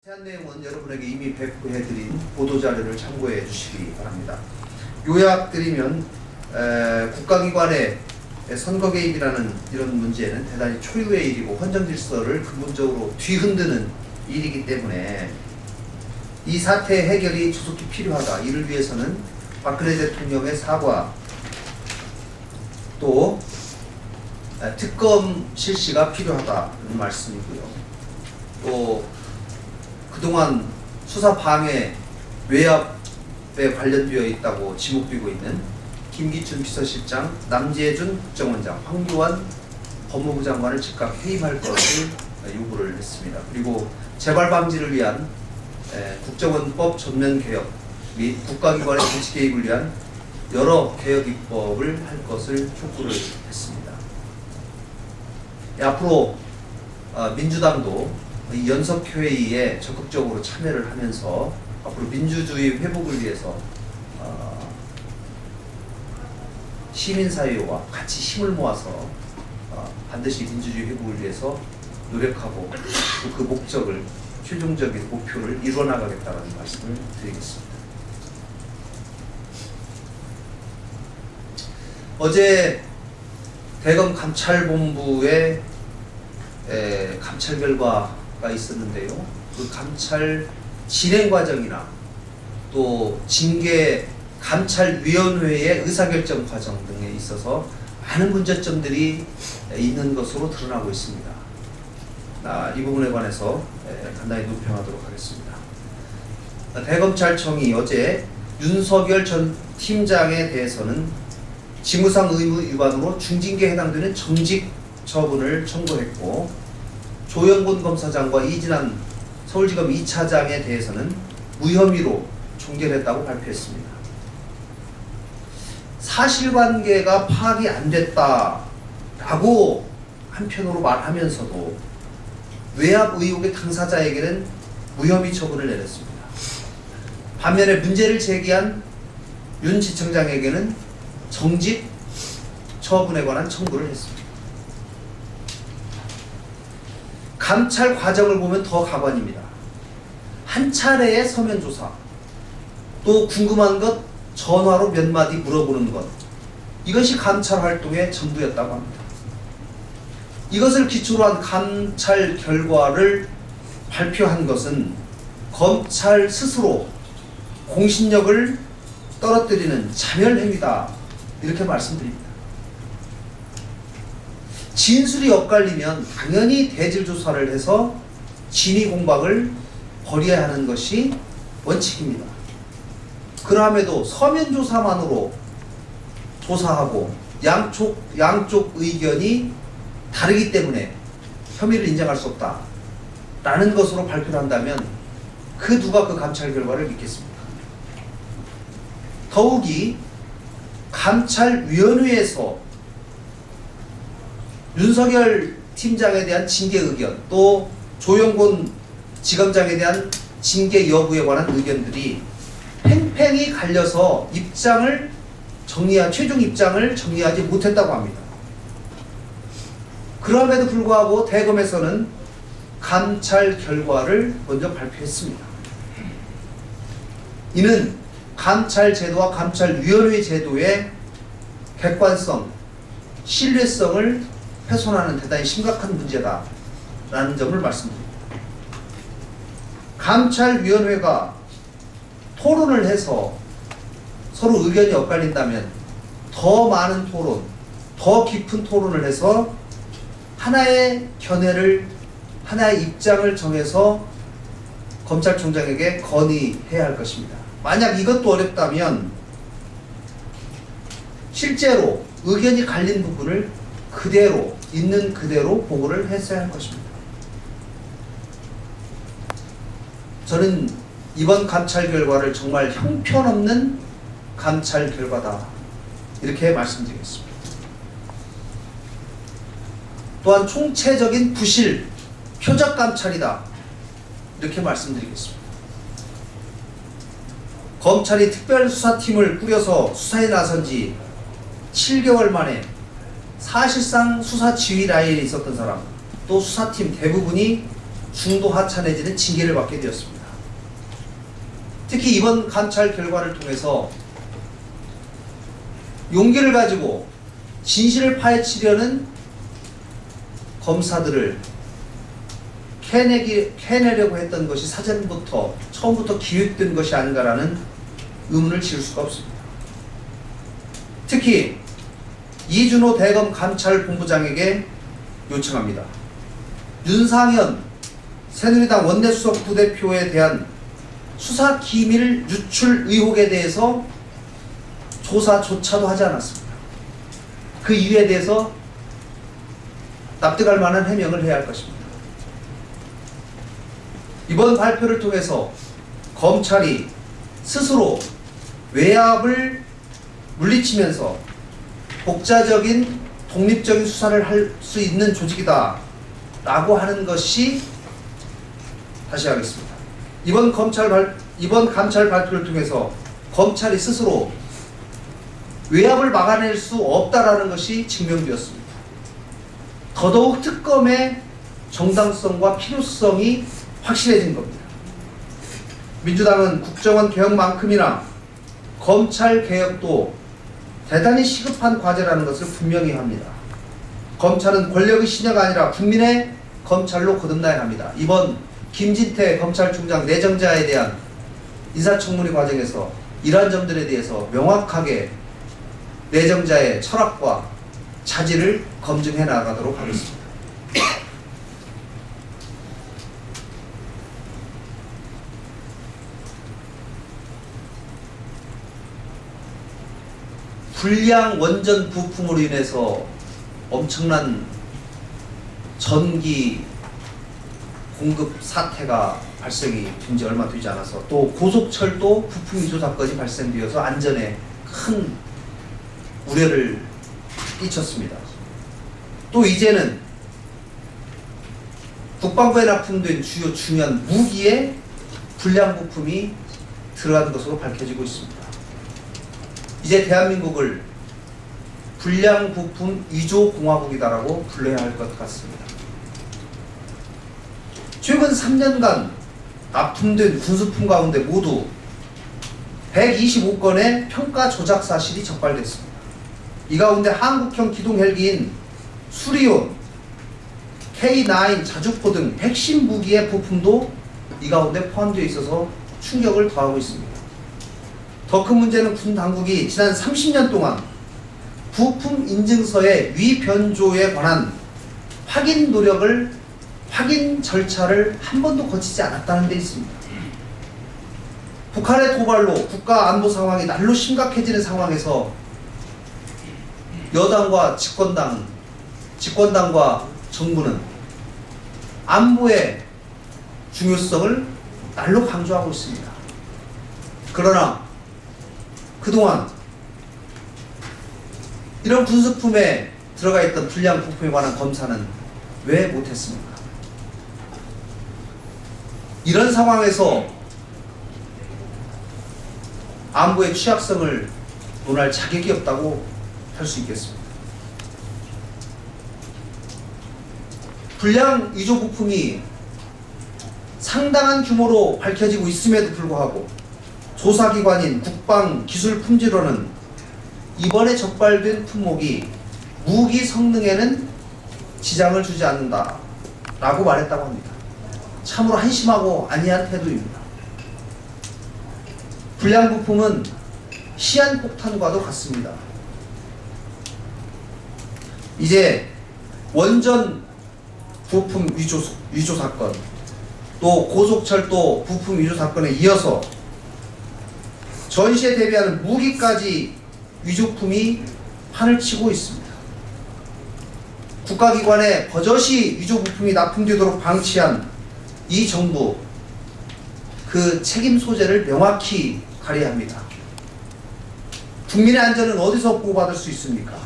자세한 내용은 여러분에게 이미 배포해드린 보도자료를 참고해 주시기 바랍니다. 요약드리면 국가기관의 선거 개입이라는 이런 문제는 대단히 초유의 일이고 헌정질서를 근본적으로 뒤흔드는 일이기 때문에 이 사태 해결이 조속히 필요하다. 이를 위해서는 박근혜 대통령의 사과, 또 특검 실시가 필요하다는 말씀이고요. 또 그동안 수사 방해, 외압에 관련되어 있다고 지목되고 있는 김기춘 비서실장, 남재준 국정원장, 황교안 법무부 장관을 즉각 해임할 것을 요구를 했습니다. 그리고 재발 방지를 위한 국정원법 전면 개혁 및 국가기관의 정치 개입을 위한 여러 개혁 입법을 할 것을 촉구를 했습니다. 앞으로 민주당도 이 연석회의에 적극적으로 참여를 하면서 앞으로 민주주의 회복을 위해서 시민사회와 같이 힘을 모아서 반드시 민주주의 회복을 위해서 노력하고 또 그 목적을, 최종적인 목표를 이루어나가겠다는 말씀을 드리겠습니다. 어제 대검 감찰본부의 감찰 결과가 있었는데요. 그 감찰 진행 과정이나 또 징계 감찰위원회의 의사결정 과정 등에 있어서 많은 문제점들이 있는 것으로 드러나고 있습니다. 이 부분에 관해서 간단히 논평하도록 하겠습니다. 대검찰청이 어제 윤석열 전 팀장에 대해서는 직무상 의무 위반으로 중징계에 해당되는 정직 처분을 청구했고, 조영곤 검사장과 이진환 서울지검 2차장에 대해서는 무혐의로 종결했다고 발표했습니다. 사실관계가 파악이 안 됐다라고 한편으로 말하면서도 외압 의혹의 당사자에게는 무혐의 처분을 내렸습니다. 반면에 문제를 제기한 윤 지청장에게는 정직 처분에 관한 청구를 했습니다. 감찰 과정을 보면 더 가관입니다. 한 차례의 서면 조사, 또 궁금한 것 전화로 몇 마디 물어보는 것, 이것이 감찰 활동의 전부였다고 합니다. 이것을 기초로 한 감찰 결과를 발표한 것은 검찰 스스로 공신력을 떨어뜨리는 자멸행위다, 이렇게 말씀드립니다. 진술이 엇갈리면 당연히 대질조사를 해서 진위공박을 벌여야 하는 것이 원칙입니다. 그럼에도 서면조사만으로 조사하고 양쪽 의견이 다르기 때문에 혐의를 인정할 수 없다 라는 것으로 발표를 한다면 그 누가 그 감찰 결과를 믿겠습니까? 더욱이 감찰위원회에서 윤석열 팀장에 대한 징계 의견, 또 조영곤 지검장에 대한 징계 여부에 관한 의견들이 팽팽히 갈려서 최종 입장을 정리하지 못했다고 합니다. 그럼에도 불구하고 대검에서는 감찰 결과를 먼저 발표했습니다. 이는 감찰 제도와 감찰위원회 제도의 객관성, 신뢰성을 훼손하는 대단히 심각한 문제다라는 점을 말씀드립니다. 감찰위원회가 토론을 해서 서로 의견이 엇갈린다면 더 많은 토론, 더 깊은 토론을 해서 하나의 견해를, 하나의 입장을 정해서 검찰총장에게 건의해야 할 것입니다. 만약 이것도 어렵다면 실제로 의견이 갈린 부분을 그대로, 있는 그대로 보고를 했어야 할 것입니다. 저는 이번 감찰 결과를 정말 형편없는 감찰 결과다, 이렇게 말씀드리겠습니다. 또한 총체적인 부실, 표적 감찰이다, 이렇게 말씀드리겠습니다. 검찰이 특별수사팀을 꾸려서 수사에 나선 지 7개월 만에 사실상 수사 지휘 라인에 있었던 사람, 또 수사팀 대부분이 중도 하차 내지는 징계를 받게 되었습니다. 특히 이번 감찰 결과를 통해서 용기를 가지고 진실을 파헤치려는 검사들을 캐내려고 했던 것이 처음부터 기획된 것이 아닌가라는 의문을 지을 수가 없습니다. 특히 이준호 대검 감찰본부장에게 요청합니다. 윤상현 새누리당 원내수석 부대표에 대한 수사 기밀 유출 의혹에 대해서 조사조차도 하지 않았습니다. 그 이유에 대해서 납득할 만한 해명을 해야 할 것입니다. 이번 발표를 통해서 검찰이 스스로 외압을 물리치면서 독자적인 독립적인 수사를 할 수 있는 조직이다 라고 하는 것이, 다시 하겠습니다. 이번 감찰 발표를 통해서 검찰이 스스로 외압을 막아낼 수 없다라는 것이 증명되었습니다. 더더욱 특검의 정당성과 필요성이 확실해진 겁니다. 민주당은 국정원 개혁만큼이나 검찰 개혁도 대단히 시급한 과제라는 것을 분명히 합니다. 검찰은 권력의 신여가 아니라 국민의 검찰로 거듭나야 합니다. 이번 김진태 검찰총장 내정자에 대한 인사청문회 과정에서 이러한 점들에 대해서 명확하게 내정자의 철학과 자질을 검증해 나가도록 하겠습니다. 불량 원전 부품으로 인해서 엄청난 전기 공급 사태가 발생이 된 지 얼마 되지 않아서, 또 고속철도 부품 위조 사건이 발생되어서 안전에 큰 우려를 끼쳤습니다. 또 이제는 국방부에 납품된 주요 중요한 무기에 불량 부품이 들어간 것으로 밝혀지고 있습니다. 이제 대한민국을 불량 부품 위조 공화국이다라고 불러야 할 것 같습니다. 최근 3년간 납품된 군수품 가운데 모두 125건의 평가 조작 사실이 적발됐습니다. 이 가운데 한국형 기동 헬기인 수리온, K9 자주포 등 핵심 무기의 부품도 이 가운데 포함되어 있어서 충격을 더하고 있습니다. 더 큰 문제는 군 당국이 지난 30년 동안 부품 인증서의 위변조에 관한 확인 절차를 한 번도 거치지 않았다는 데 있습니다. 북한의 도발로 국가 안보 상황이 날로 심각해지는 상황에서 여당과 집권당과 정부는 안보의 중요성을 날로 강조하고 있습니다. 그러나 그동안 이런 군수품에 들어가 있던 불량 부품에 관한 검사는 왜 못했습니까? 이런 상황에서 안보의 취약성을 논할 자격이 없다고 할 수 있겠습니다. 불량 위조 부품이 상당한 규모로 밝혀지고 있음에도 불구하고 조사기관인 국방기술품질원은 이번에 적발된 품목이 무기 성능에는 지장을 주지 않는다 라고 말했다고 합니다. 참으로 한심하고 안이한 태도입니다. 불량 부품은 시한폭탄과도 같습니다. 이제 원전 부품 위조 사건, 또 고속철도 부품 위조 사건에 이어서 전시에 대비하는 무기까지 위조품이 판을 치고 있습니다. 국가기관에 버젓이 위조 부품이 납품되도록 방치한 이 정부, 그 책임 소재를 명확히 가려야 합니다. 국민의 안전은 어디서 보호받을 수 있습니까?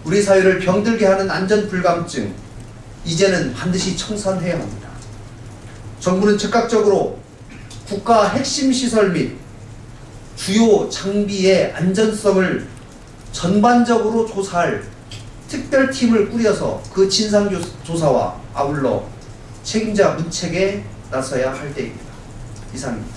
우리 사회를 병들게 하는 안전 불감증, 이제는 반드시 청산해야 합니다. 정부는 즉각적으로 국가 핵심 시설 및 주요 장비의 안전성을 전반적으로 조사할 특별팀을 꾸려서 그 진상조사와 아울러 책임자 문책에 나서야 할 때입니다. 이상입니다.